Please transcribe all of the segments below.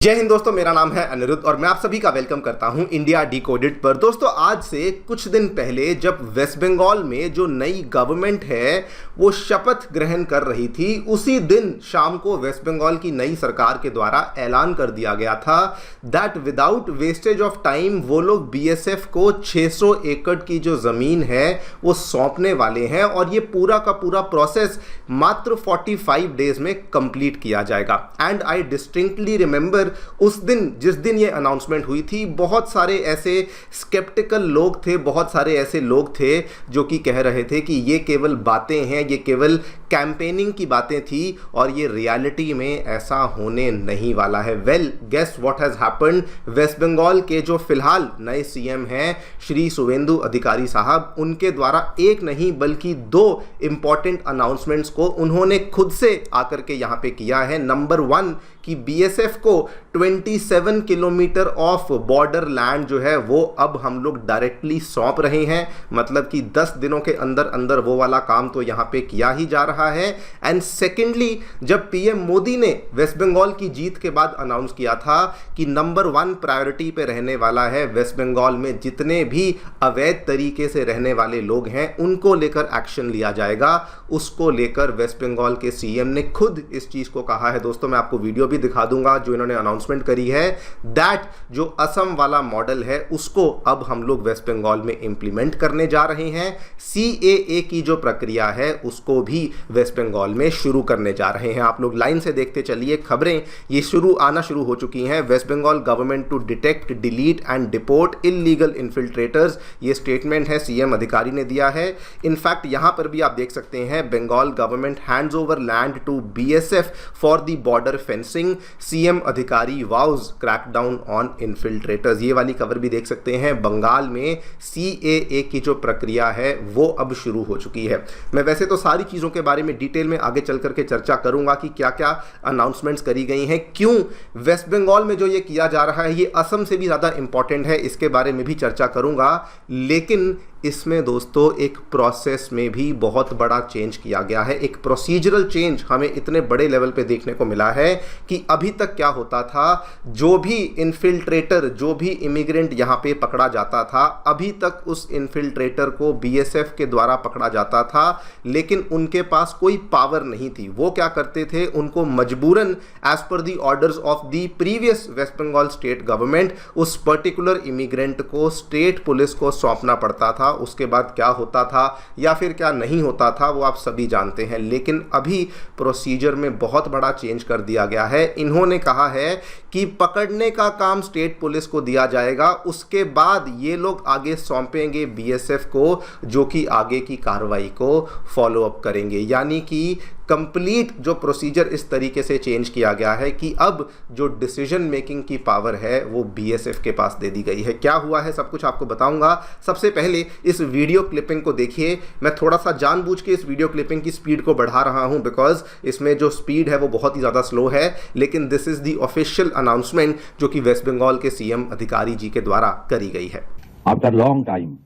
जय हिंद दोस्तों, मेरा नाम है अनिरुद्ध और मैं आप सभी का वेलकम करता हूं इंडिया डिकोडेड पर। दोस्तों, आज से कुछ दिन पहले जब वेस्ट बंगाल में जो नई गवर्नमेंट है वो शपथ ग्रहण कर रही थी, उसी दिन शाम को वेस्ट बंगाल की नई सरकार के द्वारा ऐलान कर दिया गया था that without wastage of time वो लोग बीएसएफ को 600 एकड़ की जो ज़मीन है वो सौंपने वाले हैं और ये पूरा का पूरा प्रोसेस मात्र 45 डेज में कंप्लीट किया जाएगा। एंड आई डिस्टिंक्टली रिमेंबर उस दिन जिस दिन ये अनाउंसमेंट हुई थी, बहुत सारे ऐसे स्केप्टिकल लोग थे, बहुत सारे ऐसे लोग थे जो कि कह रहे थे कि ये केवल बातें हैं, ये केवल कैंपेनिंग की बातें थी और ये रियलिटी में ऐसा होने नहीं वाला है। Well, guess what has happened. West Bengal के जो फिलहाल नए सीएम हैं श्री शुवेंदु अधिकारी साहब, उनके द्वारा एक नहीं बल्कि 2 इंपॉर्टेंट अनाउंसमेंट्स को उन्होंने खुद से आकर के यहाँ पे किया है। नंबर 1 कि बीएसएफ को 27 किलोमीटर ऑफ बॉर्डर लैंड जो है वो अब हम लोग डायरेक्टली सौंप रहे हैं, मतलब कि 10 दिनों के अंदर अंदर वो वाला काम तो यहाँ पे किया ही जा रहा है। एंड सेकेंडली, जब पीएम मोदी ने वेस्ट बंगाल की जीत के बाद अनाउंस किया था कि नंबर 1 प्रायोरिटी पे रहने वाला है वेस्ट बंगाल में जितने भी अवैध तरीके से रहने वाले लोग हैं उनको लेकर एक्शन लिया जाएगा, उसको लेकर वेस्ट बंगाल के सीएम ने खुद इस चीज़ को कहा है। दोस्तों, मैं आपको वीडियो भी दिखा दूंगा जो इन्होंने अनाउंसमेंट करी है दैट जो असम वाला मॉडल है उसको अब हम लोग वेस्ट बंगाल में इंप्लीमेंट करने जा रहे हैं। सीएए की जो प्रक्रिया है उसको भी वेस्ट बंगाल में शुरू करने जा रहे हैं। आप लोग लाइन से देखते चलिए, खबरें ये आना शुरू हो चुकी हैं। West Bengal government to detect, delete and deport illegal infiltrators, ये स्टेटमेंट है सीएम अधिकारी ने दिया है। इनफैक्ट यहां पर भी आप देख सकते हैं, Bengal government hands over land to BSF for the border fencing, CM Adhikari vows crackdown on infiltrators. ये वाली खबर भी देख सकते हैं। बंगाल में सीएए की जो प्रक्रिया है वो अब शुरू हो चुकी है। मैं वैसे तो सारी चीज़ों के बारे में डिटेल में आगे चल करके चर्चा करूंगा कि क्या क्या अनाउंसमेंट्स करी गई हैं, क्यों वेस्ट बंगाल में जो ये किया जा रहा है ये असम से भी ज़्यादा इंपॉर्टेंट है, इसके बारे में भी चर्चा करूंगा। लेकिन इसमें दोस्तों एक प्रोसेस में भी बहुत बड़ा चेंज किया गया है, एक प्रोसीजरल चेंज हमें इतने बड़े लेवल पे देखने को मिला है कि अभी तक क्या होता था, जो भी इन्फिल्ट्रेटर, जो भी इमिग्रेंट यहाँ पे पकड़ा जाता था, अभी तक उस इन्फिल्ट्रेटर को बीएसएफ के द्वारा पकड़ा जाता था, लेकिन उनके पास कोई पावर नहीं थी। वो क्या करते थे, उनको मजबूरन as per the orders of the previous West Bengal state government उस पर्टिकुलर इमिग्रेंट को स्टेट पुलिस को सौंपना पड़ता था। उसके बाद क्या होता था या फिर क्या नहीं होता था वो आप सभी जानते हैं। लेकिन अभी प्रोसीजर में बहुत बड़ा चेंज कर दिया गया है। इन्होंने कहा है कि पकड़ने का काम स्टेट पुलिस को दिया जाएगा, उसके बाद ये लोग आगे सौंपेंगे बीएसएफ को, जो कि आगे की कार्रवाई को फॉलो अप करेंगे। यानी कि कंप्लीट जो प्रोसीजर इस तरीके से चेंज किया गया है कि अब जो डिसीजन मेकिंग की पावर है वो बीएसएफ के पास दे दी गई है। क्या हुआ है सब कुछ आपको बताऊंगा। सबसे पहले इस वीडियो क्लिपिंग को देखिए। मैं थोड़ा सा जानबूझ के इस वीडियो क्लिपिंग की स्पीड को बढ़ा रहा हूं बिकॉज इसमें जो स्पीड है वो बहुत ही ज़्यादा स्लो है, लेकिन this is the official announcement जो कि वेस्ट बंगाल के सीएम अधिकारी जी के द्वारा करी गई है। After long time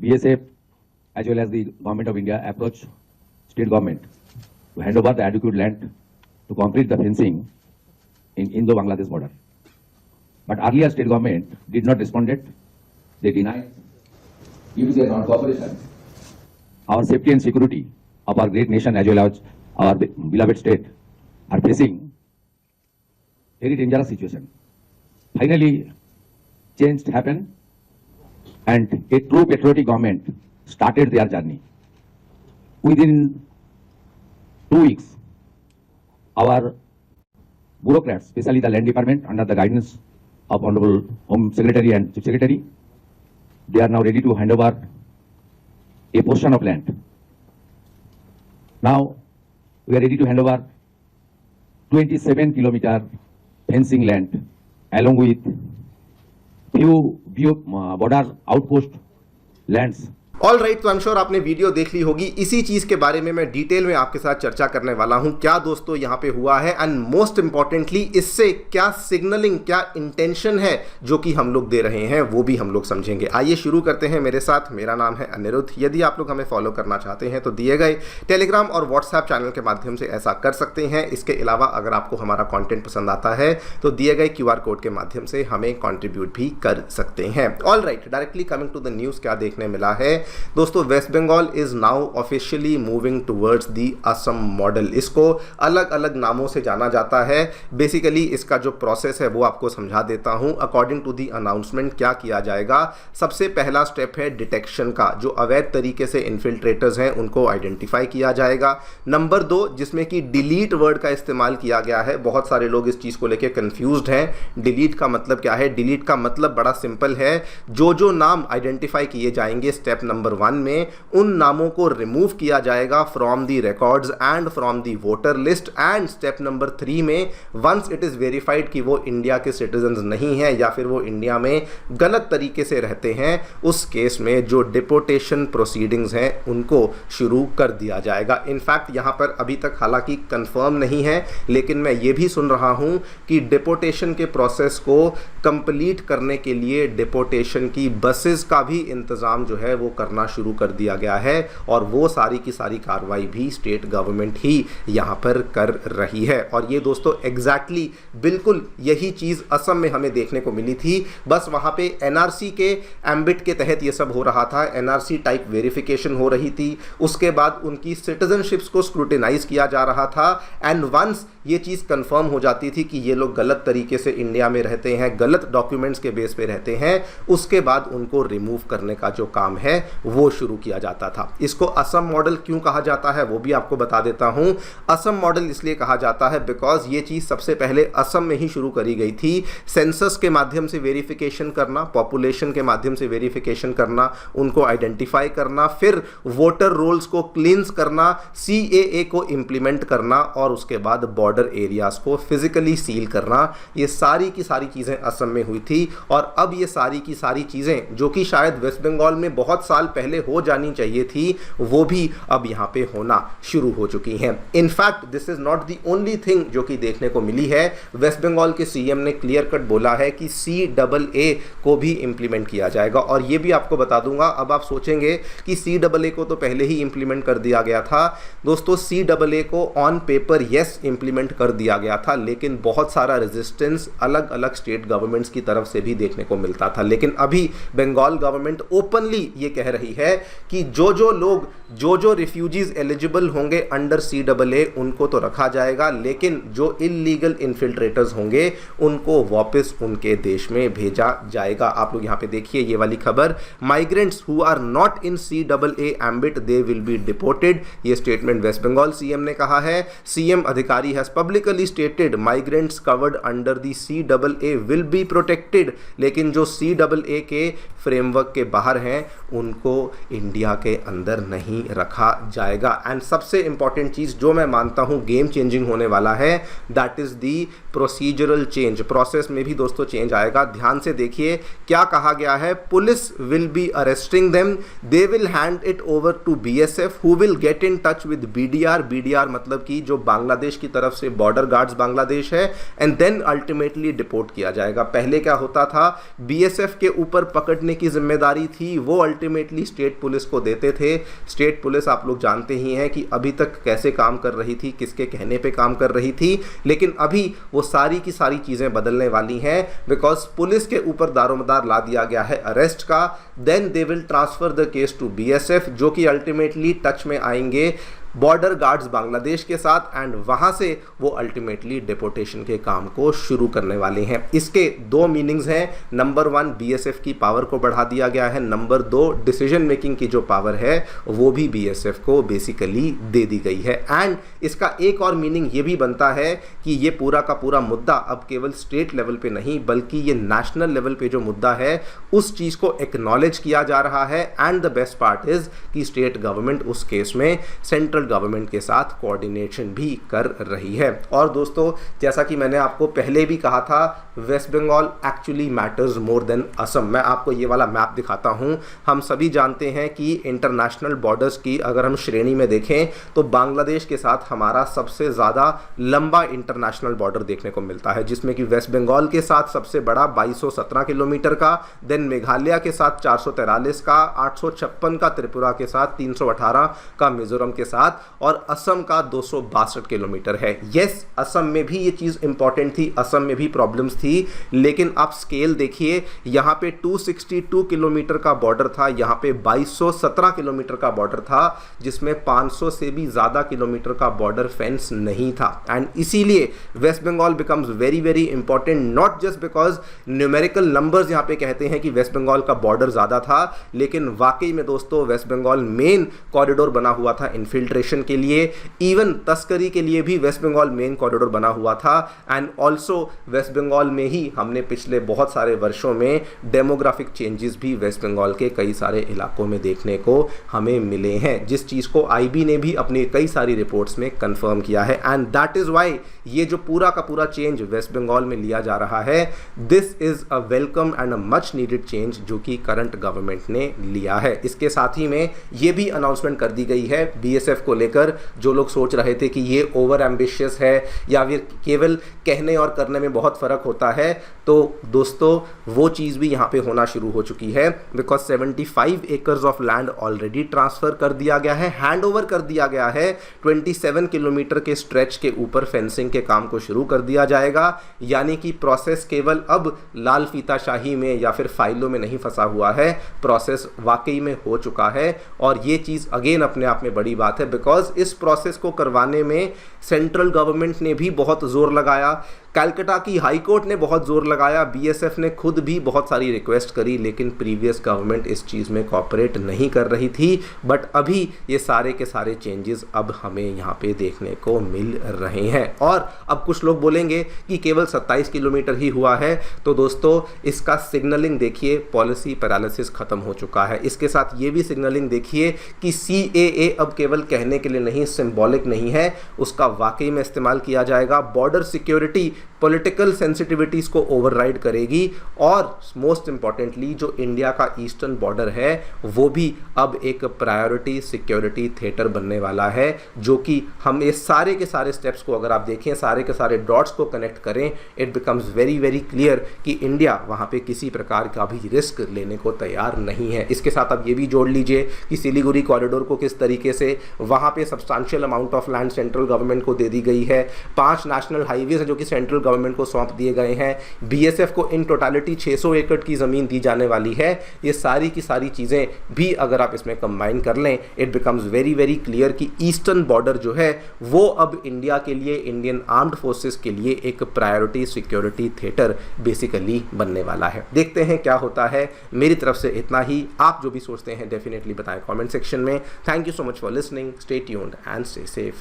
BSF as well as the government of India approach state government to hand over the adequate land to complete the fencing in Indo-Bangladesh border. But earlier state government did not respond it. They denied due to their non-cooperation. Our safety and security of our great nation as well as our beloved state are facing very dangerous situation. Finally, change happened and a true patriotic government started their journey. Within 2 weeks, our bureaucrats, especially the land department under the guidance of Honorable Home Secretary and Chief Secretary, they are now ready to hand over a portion of land. Now, we are ready to hand over 27 kilometer fencing land along with few border outpost lands. All right, तो I am sure आपने video देख ली होगी। इसी चीज के बारे में मैं डिटेल में आपके साथ चर्चा करने वाला हूं, क्या दोस्तों यहां पे हुआ है एंड मोस्ट इंपॉर्टेंटली इससे क्या सिग्नलिंग, क्या इंटेंशन है जो कि हम लोग दे रहे हैं वो भी हम लोग समझेंगे। आइए शुरू करते हैं मेरे साथ। मेरा नाम है अनिरुद्ध। यदि आप लोग हमें फॉलो करना चाहते हैं तो दिए गए टेलीग्राम और व्हाट्सएप चैनल के माध्यम से ऐसा कर सकते हैं। इसके अलावा अगर आपको हमारा कंटेंट पसंद आता है तो दिए गए QR कोड के माध्यम से हमें कंट्रीब्यूट भी कर सकते हैं। All right, directly coming to the news, क्या देखने मिला है दोस्तों। West Bengal is now officially moving towards the Assam model. इसको अलग अलग नामों से जाना जाता है। बेसिकली इसका जो प्रोसेस है वो आपको समझा देता हूं। अकॉर्डिंग टू दी अनाउंसमेंट क्या किया जाएगा, सबसे पहला स्टेप है डिटेक्शन का। जो अवैध तरीके से इन्फिल्ट्रेटर्स हैं उनको आइडेंटिफाई किया जाएगा। नंबर 2, जिसमें कि डिलीट वर्ड का इस्तेमाल किया गया है। बहुत सारे लोग इस चीज़ को लेकर कंफ्यूज्ड हैं। डिलीट का मतलब क्या है? डिलीट का मतलब बड़ा सिंपल है, जो नाम आइडेंटिफाई किए जाएंगे स्टेप नंबर 1 में, उन नामों को रिमूव किया जाएगा from the records and from the voter list. And step number 3 में वंस इट इज़ वेरीफाइड कि वो इंडिया के सिटीजन्स नहीं हैं या फिर वो इंडिया में गलत तरीके से रहते हैं, उस केस में जो डिपोटेशन प्रोसीडिंग्स हैं उनको शुरू कर दिया जाएगा। इनफैक्ट यहाँ पर अभी तक हालांकि कंफर्म नहीं है, लेकिन मैं ये भी सुन रहा हूँ कि डिपोटेशन के प्रोसेस को कंप्लीट करने के लिए डिपोटेशन की बसेस का भी इंतज़ाम जो है वो करना शुरू कर दिया गया है और वो सारी की सारी कार्रवाई भी स्टेट गवर्नमेंट ही यहाँ पर कर रही है। और ये दोस्तों एग्जैक्टली बिल्कुल यही चीज़ असम में हमें देखने को मिली थी। बस वहाँ पे NRC के एम्बिट के तहत ये सब हो रहा था। NRC टाइप वेरिफिकेशन हो रही थी, उसके बाद उनकी सिटीजनशिप्स को स्क्रूटिनाइज किया जा रहा था। एंड वंस ये चीज़ कंफर्म हो जाती थी कि ये लोग गलत तरीके से इंडिया में रहते हैं, गलत डॉक्यूमेंट्स के बेस पे रहते हैं, उसके बाद उनको रिमूव करने का जो काम है वो शुरू किया जाता था। इसको असम मॉडल क्यों कहा जाता है वो भी आपको बता देता हूं। असम मॉडल इसलिए कहा जाता है बिकॉज ये चीज़ सबसे पहले असम में ही शुरू करी गई थी। सेंसस के माध्यम से वेरिफिकेशन करना, पॉपुलेशन के माध्यम से वेरिफिकेशन करना, उनको आइडेंटिफाई करना, फिर वोटर रोल्स को क्लींस करना, CAA को इंप्लीमेंट करना और उसके बाद बॉर्डर एरियाज को फिजिकली सील करना। ये सारी की सारी चीज़ें असम में हुई थी। और अब ये सारी की सारी चीज़ें जो कि शायद वेस्ट बंगाल में बहुत साल पहले हो जानी चाहिए थी, वो भी अब यहाँ पे होना शुरू हो चुकी हैं। In fact this is not the only thing जो कि देखने को मिली है। वेस्ट बंगाल के CM ने क्लियर कट बोला है कि CAA को भी इंप्लीमेंट किया जाएगा। और ये भी आपको बता दूंगा, अब आप सोचेंगे कि CAA को तो पहले ही इंप्लीमेंट कर दिया गया था। दोस्तों CAA को ऑन पेपर यस इंप्लीमेंट कर दिया गया था, लेकिन बहुत सारा रेजिस्टेंस अलग अलग स्टेट गवर्नमेंट्स की तरफ से भी देखने को मिलता था। लेकिन अभी बंगाल गवर्नमेंट ओपनली ये कह रही है कि जो लोग जो रिफ्यूजीज एलिजिबल होंगे अंडर CAA उनको तो रखा जाएगा, लेकिन जो इलीगल इन्फिल्ट्रेटर्स होंगे उनको वापस उनके देश में भेजा जाएगा। आप लोग यहाँ पे देखिए ये वाली खबर, migrants who are not in CAA ambit they will be deported. ये स्टेटमेंट वेस्ट बंगाल CM ने कहा है। CM Adhikari has publicly stated migrants covered under the CAA will be protected. लेकिन जो CAA के फ्रेमवर्क के बाहर हैं उनको इंडिया के अंदर नहीं रखा जाएगा। एंड सबसे इंपॉर्टेंट चीज़ जो मैं मानता हूं गेम चेंजिंग होने वाला है, that is the procedural change. Process में भी दोस्तों चेंज आएगा। ध्यान से देखिए क्या कहा गया है। Police will be arresting them, they will hand it over to BSF who will get in touch with BDR मतलब कि जो बांग्लादेश की तरफ से बॉर्डर गार्ड्स बांग्लादेश है, एंड देन अल्टीमेटली डिपोर्ट किया जाएगा। पहले क्या होता था, BSF के ऊपर पकड़ने की जिम्मेदारी थी, वो अल्टीमेटली स्टेट पुलिस को देते थे। स्टेट पुलिस आप लोग जानते ही हैं कि अभी तक कैसे काम कर रही थी, किसके कहने पे काम कर रही थी। लेकिन अभी वो सारी की सारी चीज़ें बदलने वाली हैं, बिकॉज पुलिस के ऊपर दारोमदार ला दिया गया है अरेस्ट का। Then they will transfer the case to BSF जो कि अल्टीमेटली टच में आएंगे बॉर्डर गार्ड्स बांग्लादेश के साथ, एंड वहाँ से वो अल्टीमेटली डिपोटेशन के काम को शुरू करने वाले हैं। इसके दो मीनिंग्स हैं। नंबर 1, BSF की पावर को बढ़ा दिया गया है। नंबर 2, डिसीजन मेकिंग की जो पावर है वो भी BSF को बेसिकली दे दी गई है। एंड इसका एक और मीनिंग ये भी बनता है कि ये पूरा का पूरा मुद्दा अब केवल स्टेट लेवल पे नहीं बल्कि ये नेशनल लेवल पे जो मुद्दा है उस चीज़ को एक्नॉलेज किया जा रहा है। And the best part is कि स्टेट गवर्नमेंट उस केस में सेंट्रल गवर्नमेंट के साथ कोऑर्डिनेशन भी कर रही है। और दोस्तों, जैसा कि मैंने आपको पहले भी कहा था, West Bengal actually matters more than Assam. मैं आपको ये वाला मैप दिखाता हूँ। हम सभी जानते हैं कि इंटरनेशनल बॉर्डर्स की अगर हम श्रेणी में देखें तो बांग्लादेश के साथ हमारा सबसे ज़्यादा लंबा इंटरनेशनल बॉर्डर देखने को मिलता है, जिसमें कि वेस्ट बंगाल के साथ सबसे बड़ा 2217 किलोमीटर का, देन मेघालय के साथ 443 का, 856 का त्रिपुरा के साथ, 318 का मिजोरम के साथ, और असम का 262 किलोमीटर है। यस, असम में भी ये चीज़ इंपॉर्टेंट थी, असम में भी प्रॉब्लम्स थी, लेकिन आप स्केल देखिए, यहाँ पे 262 किलोमीटर का बॉर्डर था, यहाँ पे 2217 किलोमीटर का बॉर्डर था, जिसमें 500 से भी ज़्यादा किलोमीटर का बॉर्डर फेंस नहीं था। एंड इसीलिए West Bengal becomes very very important, not just because numerical numbers यहाँ पे कहते हैं कि वेस्ट बंगाल का बॉर्डर ज़्यादा था, लेकिन वाकई में दोस्तों वेस्ट बंगाल मेन कॉरिडोर बना हुआ था इन्फिल्ट्रेशन के लिए, इवन तस्करी के लिए भी वेस्ट बंगाल मेन कॉरिडोर बना हुआ था। एंड ऑल्सो वेस्ट बंगाल में ही हमने पिछले बहुत सारे वर्षों में डेमोग्राफिक चेंजेस भी वेस्ट बंगाल के कई सारे इलाकों में देखने को हमें मिले हैं, जिस चीज़ को आईबी ने भी अपनी कई सारी रिपोर्ट्स में कंफर्म किया है। एंड दैट इज़ वाई ये जो पूरा का पूरा चेंज वेस्ट बंगाल में लिया जा रहा है, this is a welcome and a much needed change जो कि करंट गवर्नमेंट ने लिया है। इसके साथ ही में ये भी अनाउंसमेंट कर दी गई है बीएसएफ को लेकर। जो लोग सोच रहे थे कि ये ओवर एम्बिशियस है या फिर केवल कहने और करने में बहुत फ़र्क होता है, तो दोस्तों वो चीज़ भी यहाँ पे होना शुरू हो चुकी है, because 75 acres of land already transfer कर दिया गया है, हैंड ओवर कर दिया गया है। 27 किलोमीटर के स्ट्रेच के ऊपर फेंसिंग के काम को शुरू कर दिया जाएगा, यानी कि प्रोसेस केवल अब लाल फीताशाही में या फिर फाइलों में नहीं फंसा हुआ है, प्रोसेस वाकई में हो चुका है। और ये चीज़ अगेन अपने आप में बड़ी बात है, बिकॉज इस प्रोसेस को करवाने में सेंट्रल गवर्नमेंट ने भी बहुत जोर लगाया, कलकत्ता की हाई कोर्ट ने बहुत जोर लगाया, बीएसएफ ने खुद भी बहुत सारी रिक्वेस्ट करी, लेकिन प्रीवियस गवर्नमेंट इस चीज़ में कोऑपरेट नहीं कर रही थी। बट अभी ये सारे के सारे चेंजेस अब हमें यहाँ पे देखने को मिल रहे हैं। और अब कुछ लोग बोलेंगे कि केवल 27 किलोमीटर ही हुआ है, तो दोस्तों इसका सिग्नलिंग देखिए, पॉलिसी पैरालिसिस खत्म हो चुका है। इसके साथ ये भी सिग्नलिंग देखिए कि CAA अब केवल कहने के लिए नहीं, सिंबॉलिक नहीं है, उसका वाकई में इस्तेमाल किया जाएगा। बॉर्डर सिक्योरिटी पॉलिटिकल सेंसिटिविटीज़ को ओवरराइड करेगी, और मोस्ट इंपॉर्टेंटली जो इंडिया का ईस्टर्न बॉर्डर है वो भी अब एक प्रायोरिटी सिक्योरिटी थिएटर बनने वाला है, जो कि हम ये सारे के सारे स्टेप्स को अगर आप देखें, सारे के सारे डॉट्स को कनेक्ट करें, it becomes very very clear कि इंडिया वहाँ पे किसी प्रकार का भी रिस्क लेने को तैयार नहीं है। इसके साथ आप ये भी जोड़ लीजिए कि सिलीगुड़ी कॉरिडोर को किस तरीके से वहाँ पे substantial amount of land central government को दे दी गई है, 5 नेशनल हाईवेज हैं जो कि सेंट्रल गवर्नमेंट को सौंप दिए गए हैं, बीएसएफ को इन टोटालिटी 600 एकड़ की ज़मीन दी जाने वाली है। ये सारी की सारी चीज़ें भी अगर आप इसमें कंबाइन कर लें, it becomes very very clear कि ईस्टर्न बॉर्डर जो है वो अब इंडिया के लिए, इंडियन आर्म्ड फोर्सेस के लिए एक प्रायोरिटी सिक्योरिटी थिएटर बेसिकली बनने वाला है। देखते हैं क्या होता है। मेरी तरफ से इतना ही। आप जो भी सोचते हैं डेफिनेटली बताएं कमेंट सेक्शन में। Thank you so much for listening. Stay tuned and stay safe.